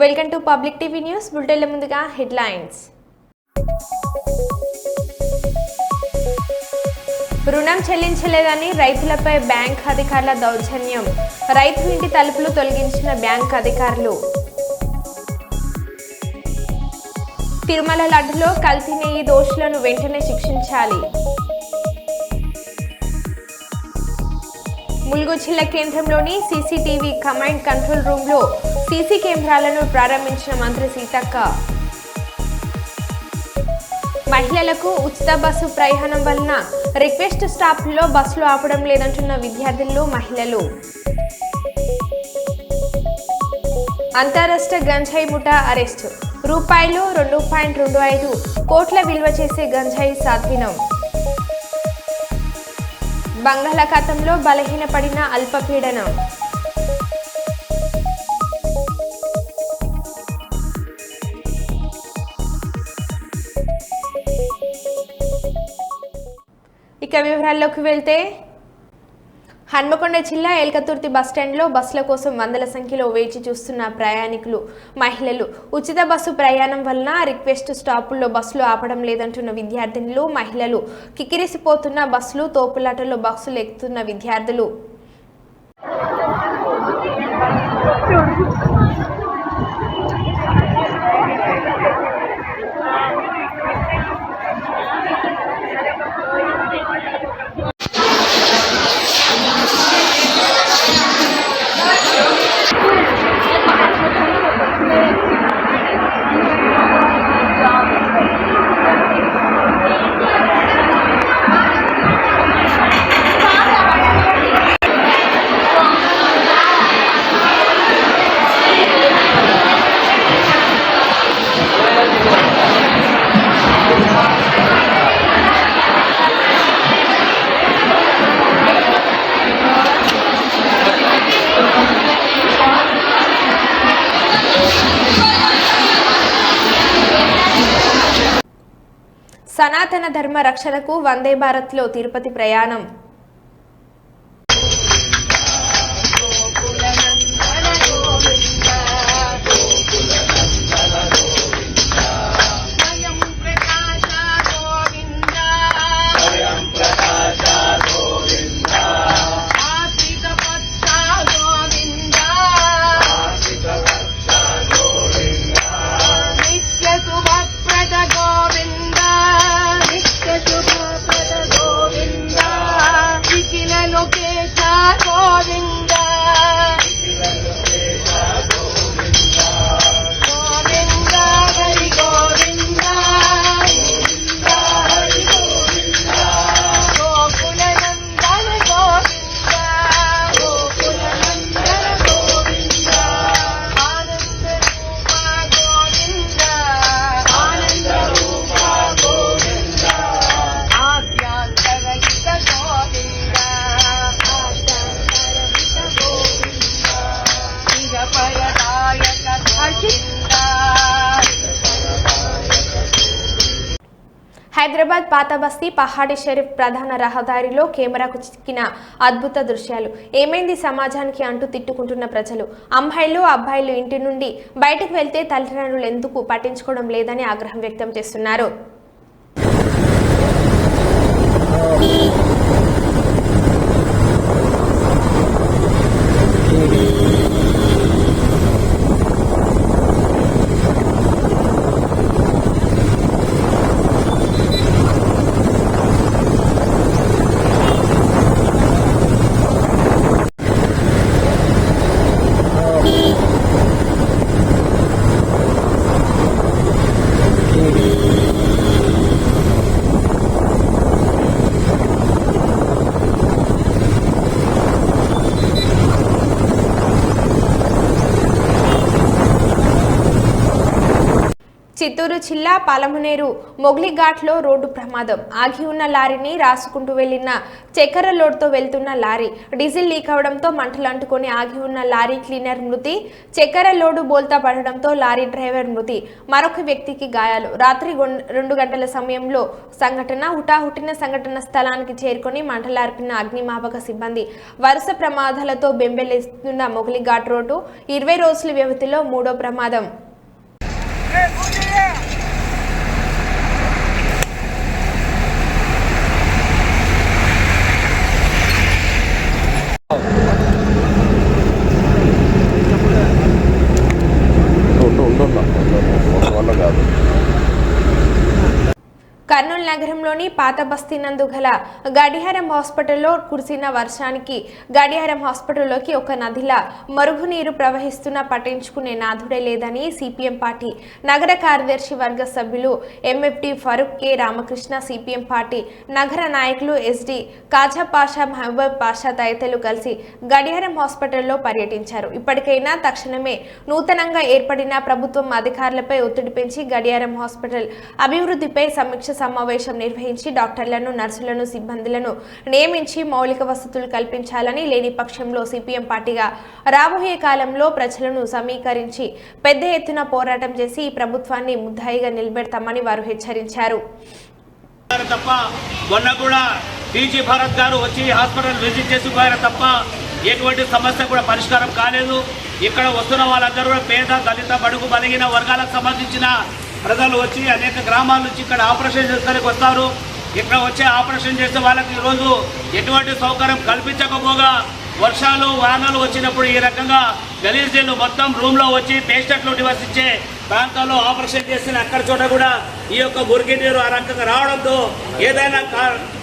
Welcome to public TV news. బులెటిన్ల ముందుగా headlines. రుణం చెల్లించలేదని రైతులపై బ్యాంక్ అధికారుల దౌర్జన్యం. రైతు ఇంటి తలుపులు తొలగించిన బ్యాంక్ అధికారులు. తిరుమల లడ్డులో కల్తీ నెయ్యి దోషులను వెంటనే శిక్షించాలి. ములుగు జిల్లా కేంద్రంలోని సీసీటీవీ కమాండ్ కంట్రోల్ రూమ్లో సీసీ కెమెరాలను ప్రారంభించిన మంత్రి సీతక్క. మహిళలకు ఉచిత బస్సు ప్రయాణం వలన రిక్వెస్ట్ స్టాప్లో బస్సులు ఆపడం లేదంటున్న విద్యార్థులు, మహిళలు. అంతరాష్ట్ర గంజాయి ముఠా అరెస్టు. రూపాయలు 2.25 కోట్ల విలువ చేసే గంజాయి స్వాధీనం. బంగాళాఖాతంలో బలహీనపడిన అల్పపీడనం. ఇక వివరాల్లోకి వెళ్తే, హన్మకొండ జిల్లా ఎల్కతుర్తి బస్టాండ్లో బస్సుల కోసం వందల సంఖ్యలో వేచి చూస్తున్న ప్రయాణికులు, మహిళలు. ఉచిత బస్సు ప్రయాణం వలన రిక్వెస్ట్ స్టాపుల్లో బస్సులు ఆపడం లేదంటున్న విద్యార్థినులు, మహిళలు. కిక్కిరిసిపోతున్న బస్సులు, తోపులాటలో బస్సులు ఎక్కుతున్న విద్యార్థులు. సనాతన ధర్మ రక్షణకు వందే భారత్లో తిరుపతి ప్రయాణం. హైదరాబాద్ పాత బస్తీ పహాడి షరీఫ్ ప్రధాన రహదారిలో కెమెరాకు చిక్కిన అద్భుత దృశ్యాలు. ఏమైంది సమాజానికి అంటూ తిట్టుకుంటున్న ప్రజలు. అమ్మాయిలు, అబ్బాయిలు ఇంటి నుండి బయటకు వెళ్తే తల్లిదండ్రులు ఎందుకు పట్టించుకోవడం లేదని ఆగ్రహం వ్యక్తం చేస్తున్నారు. చిత్తూరు జిల్లా పాలమనేరు మొగ్లిఘాట్లో రోడ్డు ప్రమాదం. ఆగి ఉన్న లారీని రాసుకుంటూ వెళ్లిన చక్కెర లోడ్తో వెళ్తున్న లారీ డీజిల్ లీక్ అవడంతో మంటలు అంటుకొని ఆగి ఉన్న లారీ క్లీనర్ మృతి. చక్కెర లోడు బోల్తా పడడంతో లారీ డ్రైవర్ మృతి, మరొక వ్యక్తికి గాయాలు. రాత్రి 2 గంటల సమయంలో సంఘటన. హుటాహుటిన సంఘటన స్థలానికి చేరుకొని మంటలార్పిన అగ్నిమాపక సిబ్బంది. వరుస ప్రమాదాలతో బెంబేలెత్తుతున్న మొగ్లిఘాట్ రోడ్డు 20 రోజుల వ్యవధిలో 3వ ప్రమాదం. కర్నూలు నగరంలోని పాత బస్తీ నందు గల గడియారం హాస్పిటల్లో కురిసిన వర్షానికి గడియారం హాస్పిటల్లోకి ఒక నదిలా మరుగునీరు ప్రవహిస్తున్నా పట్టించుకునే నాథుడే లేదని సిపిఎం పార్టీ నగర కార్యదర్శి వర్గ సభ్యులు MFT Farooq K Ramakrishna, CPM party నగర నాయకులు ఎస్డి కాజా పాషా, మహబూబ్ పాషా తదితరులు కలిసి గడియారం హాస్పిటల్లో పర్యటించారు. ఇప్పటికైనా తక్షణమే నూతనంగా ఏర్పడిన ప్రభుత్వం అధికారులపై ఒత్తిడి పెంచి గడియారం హాస్పిటల్ అభివృద్ధిపై సమీక్ష సమావేశం నిర్వహించి డాక్టర్లను, నర్సులను, సిబ్బందులను నియమించి మౌలిక వసతులు కల్పించాలని, లేని పక్షంలో సిపిఎం పార్టీగా రాబోయే కాలంలో ప్రజలను సమీకరించి పెద్ద ఎత్తున పోరాటం చేసి ఈ ప్రభుత్వాన్ని ముద్దాయిగా నిలబెడతామని వారు హెచ్చరించారు. మొన్న కూడా టీజీ భరత్ గారు వచ్చి హాస్పిటల్ విజిట్ చేసిపోయారు తప్ప ఎటువంటి సమస్య కూడా పరిష్కారం కాలేదు. ఇక్కడ వస్తున్న వాళ్ళందరూ కూడా పేద, దళిత, బడుగు బలిగిన వర్గాలకు సంబంధించిన ప్రజలు వచ్చి అనేక గ్రామాల నుంచి ఇక్కడ ఆపరేషన్ చేసుకోవడానికి వస్తారు. ఇక్కడ వచ్చి ఆపరేషన్ చేసే వాళ్ళకి ఈరోజు ఎటువంటి సౌకర్యం కల్పించకపోగా వర్షాలు వానలు వచ్చినప్పుడు ఈ రకంగా గలీజీలు మొత్తం రూమ్లో వచ్చి పేషెంట్లు నివసించే ప్రాంతాల్లో ఆపరేషన్ చేసిన అక్కడ చోట కూడా ఈ యొక్క మురికి నీరు ఆ రకంగా రావడంతో ఏదైనా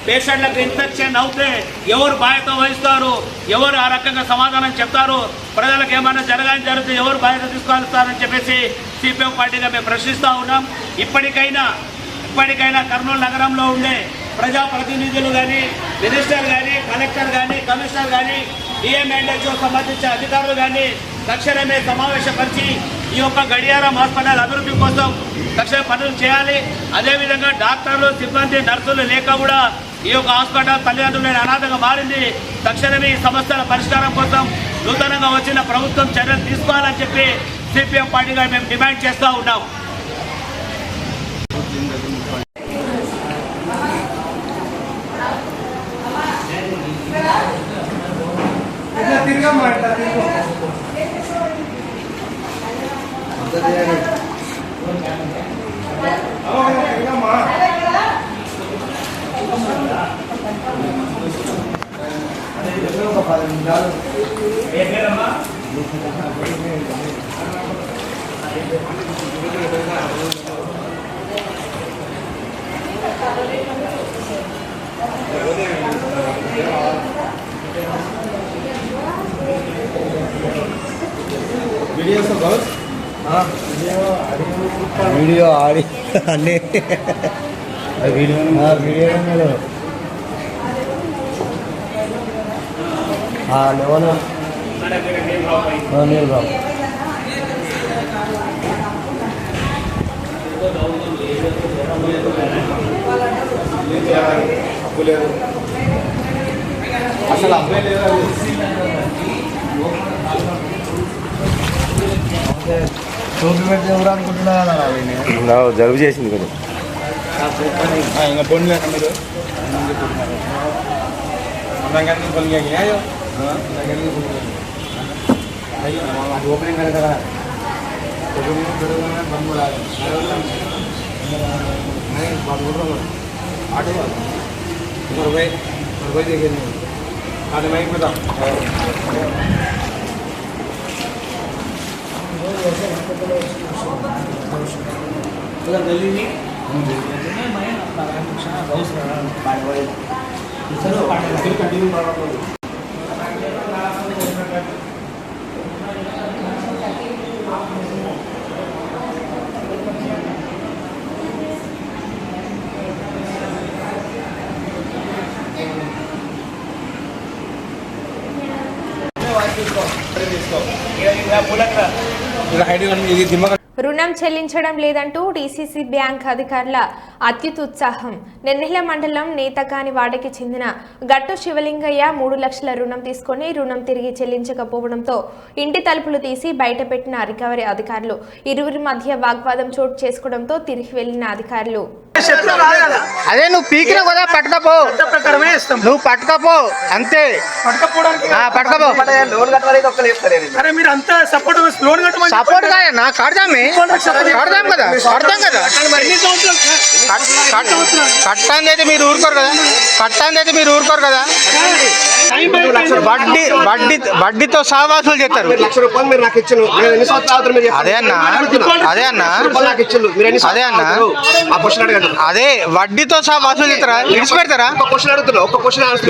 పేషెంట్లకు ఇన్ఫెక్షన్ అవుతే ఎవరు బాధ్యత వహిస్తారు, ఎవరు ఆ రకంగా సమాధానం చెప్తారు, ప్రజలకు ఏమైనా జరిగితే ఎవరు బాధ్యత తీసుకోవాలని చెప్పేసి సిపిఎం పార్టీగా మేము ప్రశ్నిస్తూ ఉన్నాం. ఇప్పటికైనా కర్నూలు నగరంలో ఉండే ప్రజాప్రతినిధులు కానీ, మినిస్టర్ కానీ, కలెక్టర్ కానీ, కమిషనర్ కానీ, డిఎంఎండ్హెచ్ఓ సంబంధించిన అధికారులు కానీ తక్షణమే సమావేశపరిచి ఈ యొక్క గడియారం హాస్పిటల్ అభివృద్ధి కోసం తక్షణ పనులు చేయాలి. అదేవిధంగా డాక్టర్లు, సిబ్బంది, నర్సులు లేక కూడా ఈ యొక్క హాస్పిటల్ తల్లిదండ్రులైన అనాథగా మారింది. తక్షణమే ఈ సమస్యల పరిష్కారం కోసం నూతనంగా వచ్చిన ప్రభుత్వం చర్యలు తీసుకోవాలని చెప్పి సిపిఎం పార్టీగా మేము డిమాండ్ చేస్తూ ఉన్నాం. వీడియో ఆడి అన్నీ వీడియో నీళ్ళు బాబు అసలు అబ్బాయి లేదు. టోపీ పెడితే ఎవరు అనుకుంటున్నా జలుబు చేసింది కదా ఇంకా పొండి లేక మీరు ఓపెనింగ్ కదా ఆటో రూపాయి దిగింది అది మైక్ మీద రుణం చెల్లించడం లేదంటూ డీసీసీ బ్యాంక్ అధికారుల అత్యుత్సాహం. నెన్నెల మండలం నేతకాని వాడకి చెందిన గట్టు శివలింగయ్య 3 లక్షల రుణం తీసుకొని రుణం తిరిగి చెల్లించకపోవడంతో ఇంటి తలుపులు తీసి బయటపెట్టిన రికవరీ అధికారులు. ఇరువురి మధ్య వాగ్వాదం చోటు చేసుకోవడంతో తిరిగి వెళ్లిన అధికారులు అదే నువ్వు పీకిన కదా పట్టుకపో, నువ్వు పట్టుకపో అంతే. పట్టుకపో సపోర్ట్ కాదన్నా, కడదామే కడదాం కదా, కడదాం కదా. కట్టాంది అయితే మీరు ఊరుకోరు కదా, కట్టాంది అయితే మీరు ఊరుకోరు కదా. వడ్డీతో సహవాసులు చెప్తారు. అదే అన్న, అదే అన్న, అదే అన్న, అదే వడ్డీతో సహా వసూలు చేస్తారా? విడిచిపెడతారా?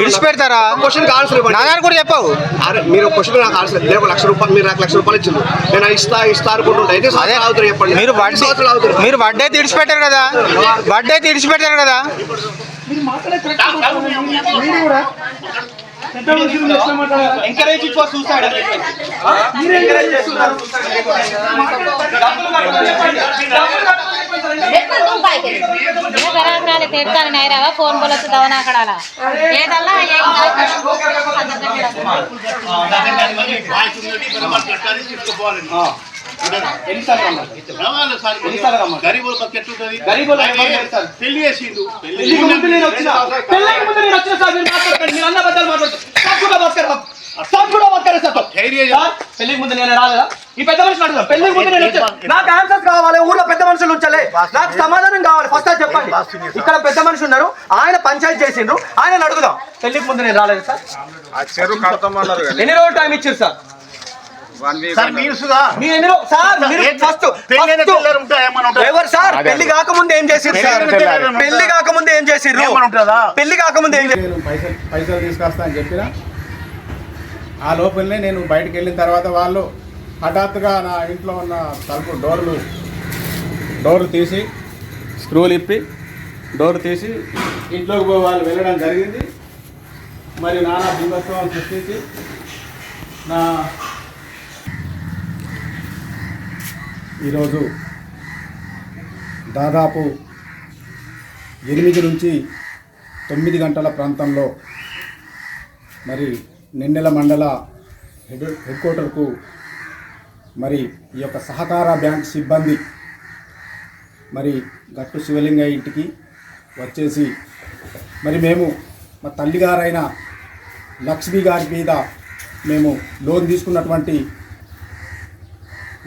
విడిచిపెడతారా? నా దాని కూడా చెప్పావు. మీరు క్వశ్చన్ నాకు ఆన్సర్ లేదు. 1 లక్ష రూపాయలు మీరు నాకు 1 లక్ష రూపాయలు ఇచ్చింది, నేను ఇస్తా అనుకుంటుంటా. చెప్పండి, మీరు వడ్డీ అయితే విడిచిపెట్టారు కదా, వడ్డీ అయితే విడిచిపెట్టారు కదా. ఎంకరేజింగ్ ఫర్ సూసైడ్ తిడతాను నైరావా ఫోన్ బోలొచ్చు దవన అక్కడ ఏదల్లా పెళ్లి చేసిండు. పెళ్లికి ముందు నేను రాలేదా? ఈ పెద్ద మనుషులు అడుగుదా? పెళ్లికి ముందు నేను వచ్చాను. నాకు ఆన్సర్స్ కావాలి. ఊర్లో పెద్ద మనుషులు ఉంచలే, నాకు సమాధానం కావాలి. ఫస్ట్ అది చెప్పండి. ఇక్కడ పెద్ద మనుషులు ఉన్నారు, ఆయన పంచాయతీ చేసిండ్రు, ఆయన అడుగుదాం. పెళ్లికి ముందు నేను రాలేదు సార్. ఎన్ని రోజులు టైం ఇచ్చారు సార్? ఎవరు సార్? పెళ్లి కాకముందు ఏం చేసిర్రు సార్? పెళ్లి కాకముందు ఏం చేసిర్రు? పెళ్లి కాకముందు ఏం చేసిర్రు? పైసలు తీసుకొస్తా అని చెప్పిన ఆ లోపలనే నేను బయటకు వెళ్ళిన తర్వాత వాళ్ళు హఠాత్తుగా నా ఇంట్లో ఉన్న తలుపు డోర్లు తీసి స్క్రూలు ఇప్పి డోర్ తీసి ఇంట్లోకి పోయి వాళ్ళు వెళ్ళడం జరిగింది. మరి నానా బీభత్సవం సృష్టించి ఈరోజు దాదాపు 8 నుంచి 9 గంటల ప్రాంతంలో మరి నెన్నెల మండల హెడ్ క్వార్టర్కు మరి ఈ యొక్క సహకార బ్యాంక్ సిబ్బంది మరి గట్టు శివలింగయ్య ఇంటికి వచ్చేసి మరి మేము మా తల్లిగారైన లక్ష్మి గారి మీద మేము లోన్ తీసుకున్నటువంటి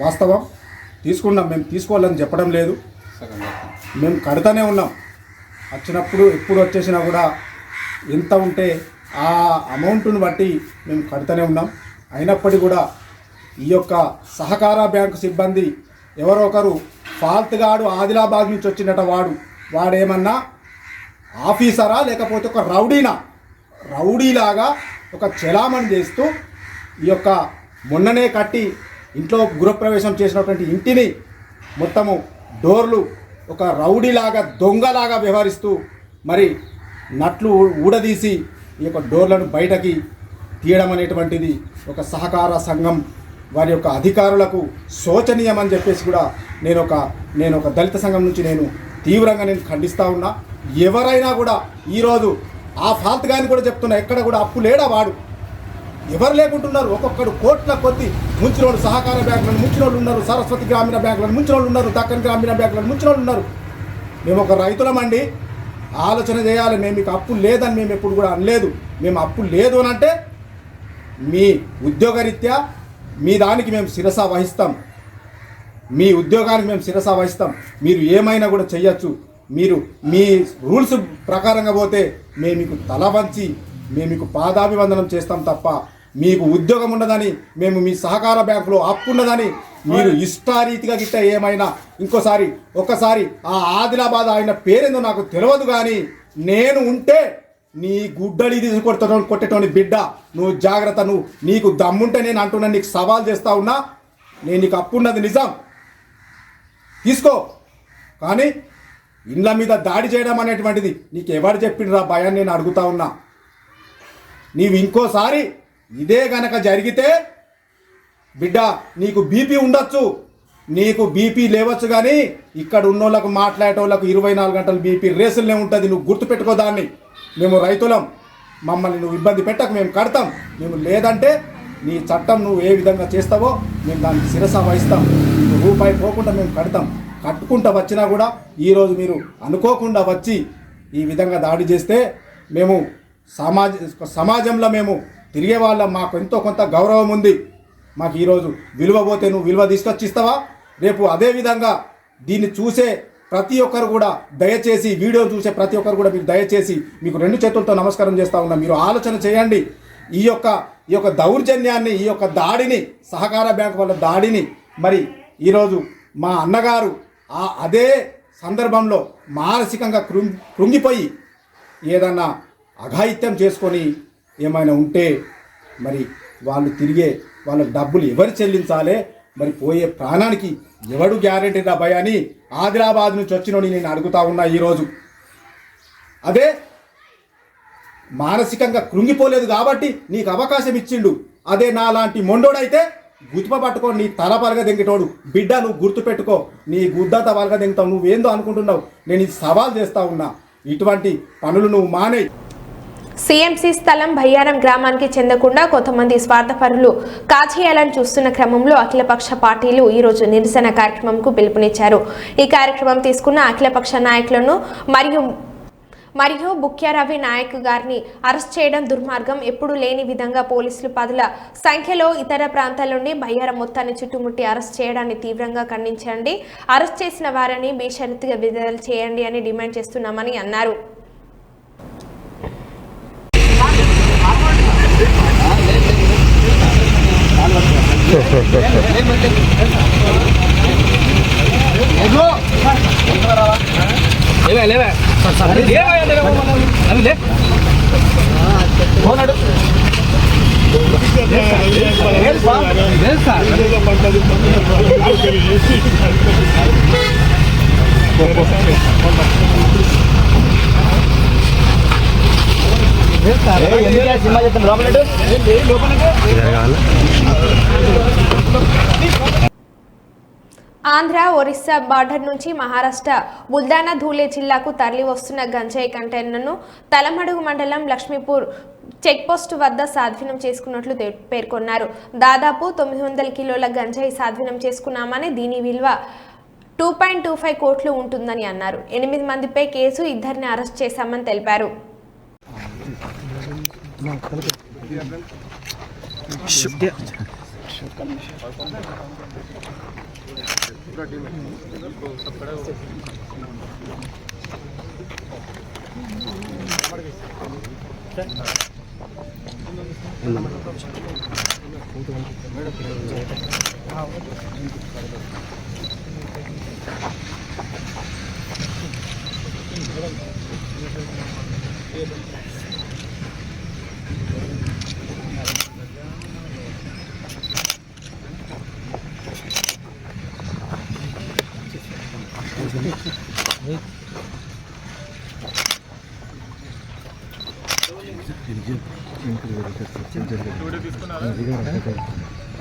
వాస్తవం. తీసుకున్నాం, మేము తీసుకోవాలని చెప్పడం లేదు, మేము కడతానే ఉన్నాం. వచ్చినప్పుడు ఎప్పుడు వచ్చేసినా కూడా ఎంత ఉంటే ఆ అమౌంట్ను బట్టి మేము కడతానే ఉన్నాం. అయినప్పటికీ కూడా ఈ యొక్క సహకార బ్యాంకు సిబ్బంది ఎవరో ఒకరు ఫాల్త్గాడు ఆదిలాబాద్ నుంచి వచ్చినట వాడేమన్నా ఆఫీసరా లేకపోతే ఒక రౌడీలాగా ఒక చెలామణి చేస్తూ ఈ యొక్క మొన్ననే కట్టి ఇంట్లో గృహప్రవేశం చేసినటువంటి ఇంటిని మొత్తము డోర్లు ఒక రౌడీలాగా దొంగలాగా వ్యవహరిస్తూ మరి నట్లు ఊడదీసి ఈ యొక్క డోర్లను బయటకి తీయడం అనేటువంటిది ఒక సహకార సంఘం వారి యొక్క అధికారులకు శోచనీయం అని చెప్పేసి కూడా నేను ఒక దళిత సంఘం నుంచి నేను తీవ్రంగా ఖండిస్తూ ఉన్నా. ఎవరైనా కూడా ఈరోజు ఆ ఫాల్త్ గాని కూడా చెప్తున్నా, ఎక్కడ కూడా అప్పు లేడా వాడు, ఎవరు లేకుంటున్నారు. ఒక్కొక్కడు కోట్ల కొద్ది ముంచిన వాళ్ళు సహకార బ్యాంకులను ముంచిన వాళ్ళు ఉన్నారు, సరస్వతి గ్రామీణ బ్యాంకులను ముంచిన వాళ్ళు ఉన్నారు, దక్కన్ గ్రామీణ బ్యాంకులను ముంచిన వాళ్ళు ఉన్నారు. మేము ఒక రైతులమండి, ఆలోచన చేయాలి. మేము మీకు అప్పు లేదని మేము ఎప్పుడు కూడా అనలేదు. మేము అప్పు లేదు అని అంటే మీ ఉద్యోగరీత్యా మీ దానికి మేము శిరస వహిస్తాం, మీ ఉద్యోగానికి మేము శిరస వహిస్తాం. మీరు ఏమైనా కూడా చెయ్యొచ్చు. మీరు మీ రూల్స్ ప్రకారంగా పోతే మేము మీకు తల వంచి మేము మీకు పాదాభివందనం చేస్తాం తప్ప మీకు ఉద్యోగం ఉండదని, మేము మీ సహకార బ్యాంకులో అప్పు ఉండదని మీరు ఇష్టారీతిగా గిట్ట ఏమైనా ఒక్కసారి ఆ ఆదిలాబాద్ ఆయన పేరేందో నాకు తెలియదు, కానీ నేను ఉంటే నీ గుడ్డలి కొట్టేటోని బిడ్డ, నువ్వు జాగ్రత్త. నీకు దమ్ముంటే నేను అంటున్నా, నీకు సవాల్ చేస్తా ఉన్నా. నేను నీకు అప్పు ఉన్నది నిజం, తీసుకో. కానీ ఇండ్ల మీద దాడి చేయడం అనేటువంటిది నీకు ఎవరు చెప్పిండ్రా భయాన్ని నేను అడుగుతా ఉన్నా. నీవు ఇంకోసారి ఇదే గనక జరిగితే బిడ్డ నీకు బీపీ ఉండొచ్చు, నీకు బీపీ లేవచ్చు కానీ ఇక్కడ ఉన్నోళ్ళకు మాట్లాడేటోళ్ళకు 24 గంటలు బీపీ రేసులనే ఉంటుంది. నువ్వు గుర్తుపెట్టుకో దాన్ని. మేము రైతులం, మమ్మల్ని నువ్వు ఇబ్బంది పెట్టక మేము కడతాం. మేము లేదంటే నీ చట్టం నువ్వు ఏ విధంగా చేస్తావో మేము దానికి శిరస వహిస్తాం. నీకు రూపాయి పోకుండా మేము కడతాం. కట్టుకుంటూ వచ్చినా కూడా ఈరోజు మీరు అనుకోకుండా వచ్చి ఈ విధంగా దాడి చేస్తే మేము సమాజంలో మేము తిరిగే వాళ్ళం. మాకు ఎంతో కొంత గౌరవం ఉంది. మాకు ఈరోజు విలువ పోతే నువ్వు విలువ తీసుకొచ్చి ఇస్తావా? రేపు అదేవిధంగా దీన్ని చూసే ప్రతి ఒక్కరు కూడా దయచేసి, వీడియో చూసే ప్రతి ఒక్కరు కూడా మీరు దయచేసి మీకు 2 చేతులతో నమస్కారం చేస్తూ ఉన్నా. మీరు ఆలోచన చేయండి. ఈ యొక్క దౌర్జన్యాన్ని, ఈ యొక్క దాడిని, సహకార బ్యాంకు వాళ్ళ దాడిని మరి ఈరోజు మా అన్నగారు అదే సందర్భంలో మానసికంగా కృంగిపోయి ఏదన్నా అఘాయిత్యం చేసుకొని ఏమైనా ఉంటే మరి వాళ్ళు తిరిగే వాళ్ళ డబ్బులు ఎవరు చెల్లించాలి? మరి పోయే ప్రాణానికి ఎవడు గ్యారెంటీ రా భయ అని ఆదిలాబాద్ నుంచి వచ్చినోని నేను అడుగుతా ఉన్నా. ఈరోజు అదే మానసికంగా కృంగిపోలేదు కాబట్టి నీకు అవకాశం ఇచ్చిండు. అదే నా లాంటి మొండోడైతే గుర్తుప పట్టుకో, నీ తల పలగ దెంగిటోడు. బిడ్డ నువ్వు గుర్తుపెట్టుకో, నీ గుద్దంత పలగ దెంగుతావు. నువ్వేందో అనుకుంటున్నావు, నేను ఇది సవాల్ చేస్తా ఉన్నా. ఇటువంటి పనులు నువ్వు మానేయి. సీఎంసీ స్థలం బయ్యారం గ్రామానికి చెందకుండా కొంతమంది స్వార్థపరులు కాచేయాలని చూస్తున్న క్రమంలో అఖిలపక్ష పార్టీలు ఈరోజు నిరసన కార్యక్రమంకు పిలుపునిచ్చారు. ఈ కార్యక్రమం తీసుకున్న అఖిలపక్ష నాయకులను మరియు బుక్యారవి నాయక్ గారిని అరెస్ట్ చేయడం దుర్మార్గం. ఎప్పుడూ లేని విధంగా పోలీసులు 10ల సంఖ్యలో ఇతర ప్రాంతాల నుండి బయ్యారం మొత్తాన్ని చుట్టుముట్టి అరెస్ట్ చేయడాన్ని తీవ్రంగా ఖండించండి. అరెస్ట్ చేసిన వారిని బేషరతుగా విడుదల చేయండి అని డిమాండ్ చేస్తున్నామని అన్నారు. ఆంధ్ర ఒరిస్సా బార్డర్ నుంచి మహారాష్ట్ర బుల్దానా ధూలే జిల్లాకు తరలి వస్తున్న గంజాయి కంటైనర్ను తలమడుగు మండలం లక్ష్మీపూర్ చెక్పోస్టు వద్ద స్వాధీనం చేసుకున్నట్లు పేర్కొన్నారు. దాదాపు 900 కిలోల గంజాయి స్వాధీనం చేసుకున్నామని, దీని విలువ 2.25 కోట్లు ఉంటుందని అన్నారు. 8 మందిపై కేసు, 2ని అరెస్ట్ చేశామని తెలిపారు.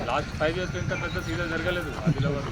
లాస్ట్ 5 years ఇంత పెద్ద సీజన్ జరగలేదు ఆదిలాబాద్.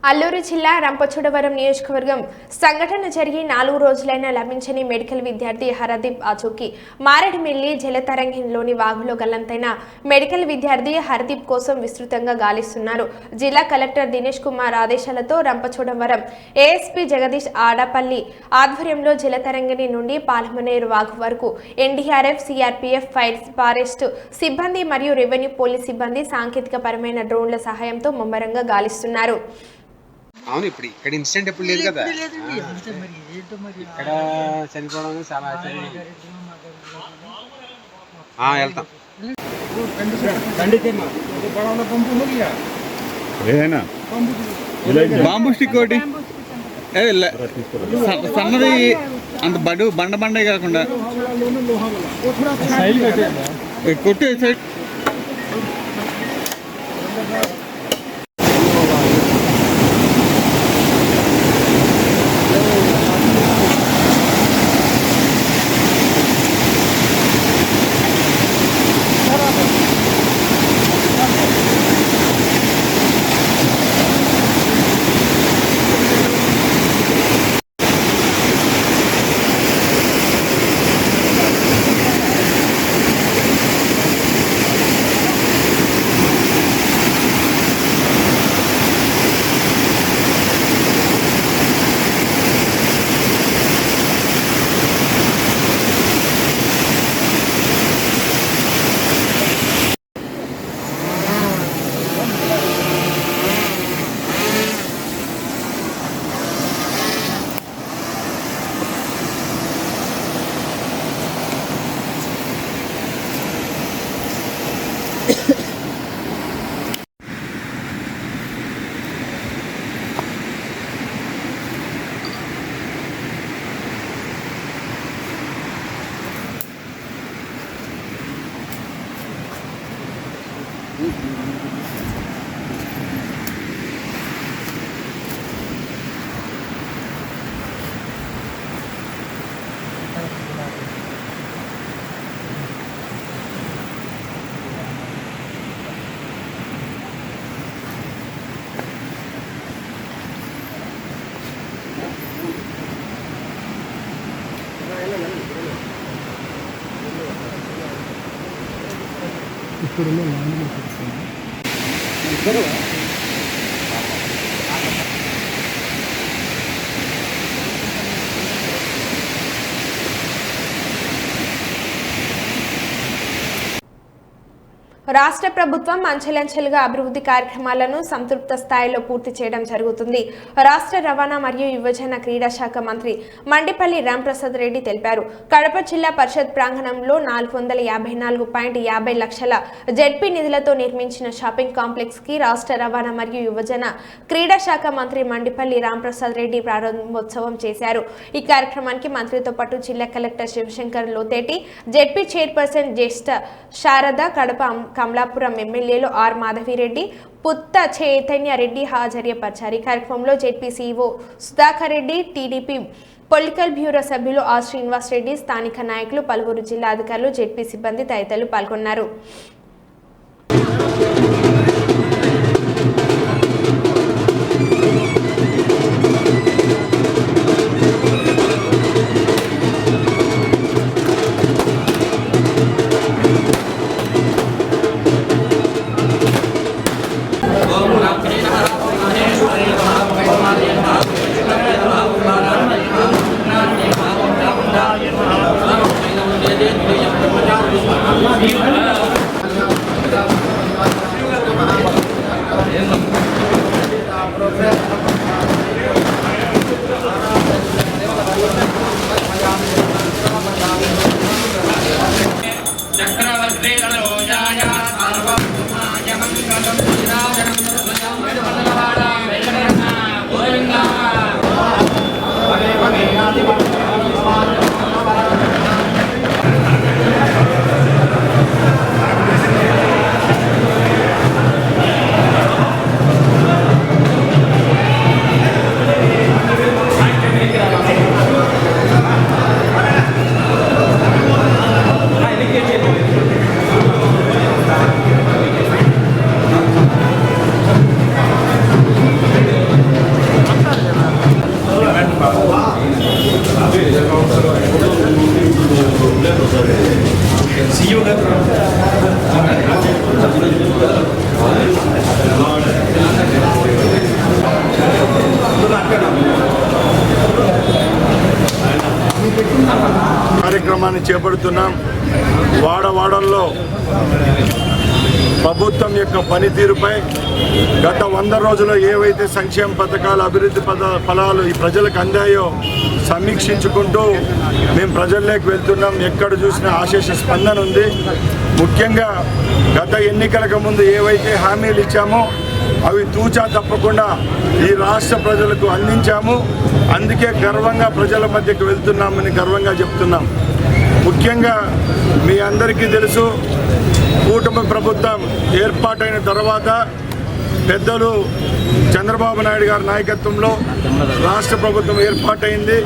అల్లూరు జిల్లా రంపచోడవరం నియోజకవర్గం సంఘటన జరిగి 4 రోజులైనా లభించని మెడికల్ విద్యార్థి హరదీప్ ఆచూకీ. మారేడుమిల్లి జలతరంగిలోని వాగులో గల్లంతైన మెడికల్ విద్యార్థి హరదీప్ కోసం విస్తృతంగా గాలిస్తున్నారు. జిల్లా కలెక్టర్ దినేష్ కుమార్ ఆదేశాలతో రంపచోడవరం ఏఎస్పీ జగదీష్ ఆడపల్లి ఆధ్వర్యంలో జలతరంగిణి నుండి పాలమనేరు వాగు వరకు ఎన్డీఆర్ఎఫ్, సిఆర్పీఎఫ్, ఫైర్ ఫారెస్ట్ సిబ్బంది మరియు రెవెన్యూ పోలీస్ సిబ్బంది సాంకేతిక పరమైన డ్రోన్ల సహాయంతో ముమ్మరంగా గాలిస్తున్నారు. అవును, ఇప్పుడు ఇక్కడ ఇన్సిడెంట్ ఎప్పుడు లేదు కదా, ఇక్కడ చనిపోవడం చాలా వెళ్తాం. బాంబు స్టిక్ ఒకటి సన్నది, అంత బండ కాకుండా కొట్టే సైడ్ రాష్ట్ర ప్రభుత్వం అంచెలంచెలుగా అభివృద్ధి కార్యక్రమాలను సంతృప్త స్థాయిలో పూర్తి చేయడం జరుగుతుంది. రాష్ట్ర రవాణా మరియు యువజన క్రీడా శాఖ మంత్రి మండిపల్లి రాంప్రసాద్ రెడ్డి తెలిపారు. కడప జిల్లా పరిషత్ ప్రాంగణంలో 454.50 లక్షల జెడ్పీ నిధులతో నిర్మించిన షాపింగ్ కాంప్లెక్స్ కి రాష్ట్ర రవాణా మరియు యువజన క్రీడా శాఖ మంత్రి మండిపల్లి రాంప్రసాద్ రెడ్డి ప్రారంభోత్సవం చేశారు. ఈ కార్యక్రమానికి మంత్రితో పాటు జిల్లా collector Shivashankar Lotheti, ZP chairperson Jyeshtha Sharada, Kadapa Kamalapuram ఎమ్మెల్యేలు ఆర్ మాధవిరెడ్డి, పుత్త చైతన్య రెడ్డి హాజరుపరిచారు. ఈ కార్యక్రమంలో ZP CEO Sudhakar Reddy, TDP political bureau సభ్యులు ఆర్ శ్రీనివాస్ రెడ్డి, స్థానిక నాయకులు, పలువురు జిల్లా అధికారులు, జెడ్పీ సిబ్బంది తదితరులు పాల్గొన్నారు. కార్యక్రమాన్ని చేపడుతున్నాం. వాడవాడల్లో ప్రభుత్వం యొక్క పనితీరుపై గత 100 రోజుల్లో ఏవైతే సంక్షేమ పథకాలు, అభివృద్ధి ఫలాలు ఈ ప్రజలకు అందాయో సమీక్షించుకుంటూ మేము ప్రజల్లోకి వెళ్తున్నాం. ఎక్కడ చూసినా ఆశేష స్పందన ఉంది. ముఖ్యంగా గత ఎన్నికలకు ముందు ఏవైతే హామీలు ఇచ్చామో అవి తూచా తప్పకుండా ఈ రాష్ట్ర ప్రజలకు అందించాము. అందుకే గర్వంగా ప్రజల మధ్యకు వెళ్తున్నామని గర్వంగా చెప్తున్నాం. ముఖ్యంగా మీ అందరికీ తెలుసు, కూటమి ప్రభుత్వం ఏర్పాటైన తర్వాత పెద్దలు చంద్రబాబు నాయుడు గారి నాయకత్వంలో రాష్ట్ర ప్రభుత్వం ఏర్పాటైంది.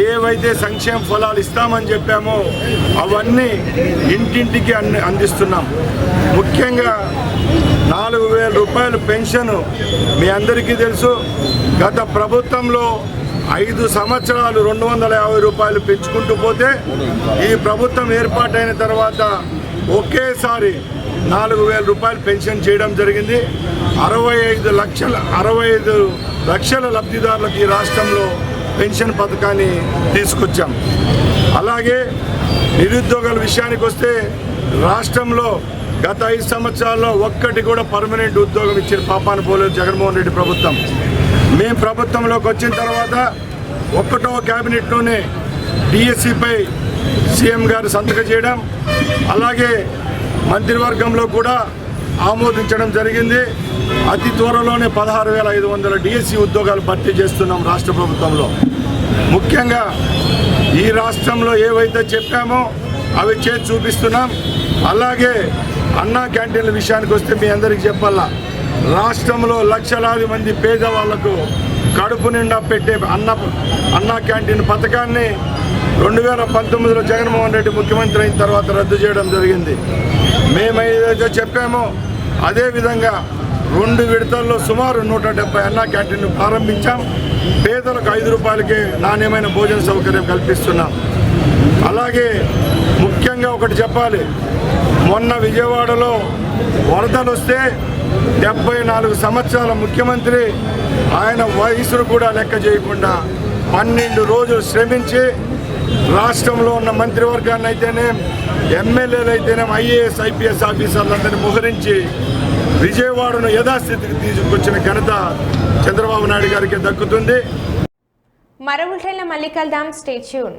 ఏవైతే సంక్షేమ ఫలాలు ఇస్తామని చెప్పామో అవన్నీ ఇంటింటికి అందిస్తున్నాం. ముఖ్యంగా 4,000 రూపాయలు పెన్షన్ మీ అందరికీ తెలుసు. గత ప్రభుత్వంలో 5 సంవత్సరాలు 250 రూపాయలు పెంచుకుంటూ పోతే ఈ ప్రభుత్వం ఏర్పాటైన తర్వాత ఒకేసారి 4,000 రూపాయలు పెన్షన్ చేయడం జరిగింది. 65 లక్షల లబ్ధిదారులకు ఈ రాష్ట్రంలో పెన్షన్ పథకాన్ని తీసుకొచ్చాం. అలాగే నిరుద్యోగుల విషయానికి వస్తే రాష్ట్రంలో గత 5 సంవత్సరాల్లో ఒక్కటి కూడా పర్మనెంట్ ఉద్యోగం ఇచ్చిన పాపాన పోలేదు జగన్మోహన్ రెడ్డి ప్రభుత్వం. మేము ప్రభుత్వంలోకి వచ్చిన తర్వాత 1వ క్యాబినెట్లోనే డిఎస్సిపై సీఎం గారు సంతకం చేయడం, అలాగే మంత్రివర్గంలో కూడా ఆమోదించడం జరిగింది. అతి త్వరలోనే 16,500 డిఎస్సి ఉద్యోగాలు భర్తీ చేస్తున్నాం రాష్ట్ర ప్రభుత్వంలో. ముఖ్యంగా ఈ రాష్ట్రంలో ఏవైతే చెప్పామో అవి చేసి చూపిస్తున్నాం. అలాగే అన్నా క్యాంటీన్ల విషయానికి వస్తే మీ అందరికీ చెప్పాలా, రాష్ట్రంలో లక్షలాది మంది పేదవాళ్లకు కడుపు నిండా పెట్టే అన్నా క్యాంటీన్ పథకాన్ని 2019లో జగన్మోహన్ రెడ్డి ముఖ్యమంత్రి అయిన తర్వాత రద్దు చేయడం జరిగింది. మేము ఏదైతే చెప్పామో అదేవిధంగా 2 విడతల్లో సుమారు 170 అన్నా క్యాంటీన్లు ప్రారంభించాం. పేదలకు 5 రూపాయలకే నాణ్యమైన భోజన సౌకర్యం కల్పిస్తున్నాం. అలాగే ముఖ్యంగా ఒకటి చెప్పాలి, మొన్న విజయవాడలో వరదలు వస్తే 74 సంవత్సరాల ముఖ్యమంత్రి ఆయన వయసును కూడా లెక్క చేయకుండా 12 రోజులు శ్రమించి రాష్ట్రంలో ఉన్న మంత్రివర్గాన్ని అయితేనే ఎమ్మెల్యేలు అయితేనే ఐఏఎస్ ఐపీఎస్ ఆఫీసర్లందరినీ మోహరించి విజయవాడను యథాస్థితికి తీసుకొచ్చిన ఘనత చంద్రబాబు నాయుడు గారికి దక్కుతుంది. మరో బులెటిన్లో మళ్ళీ కలుద్దాం. Stay tune.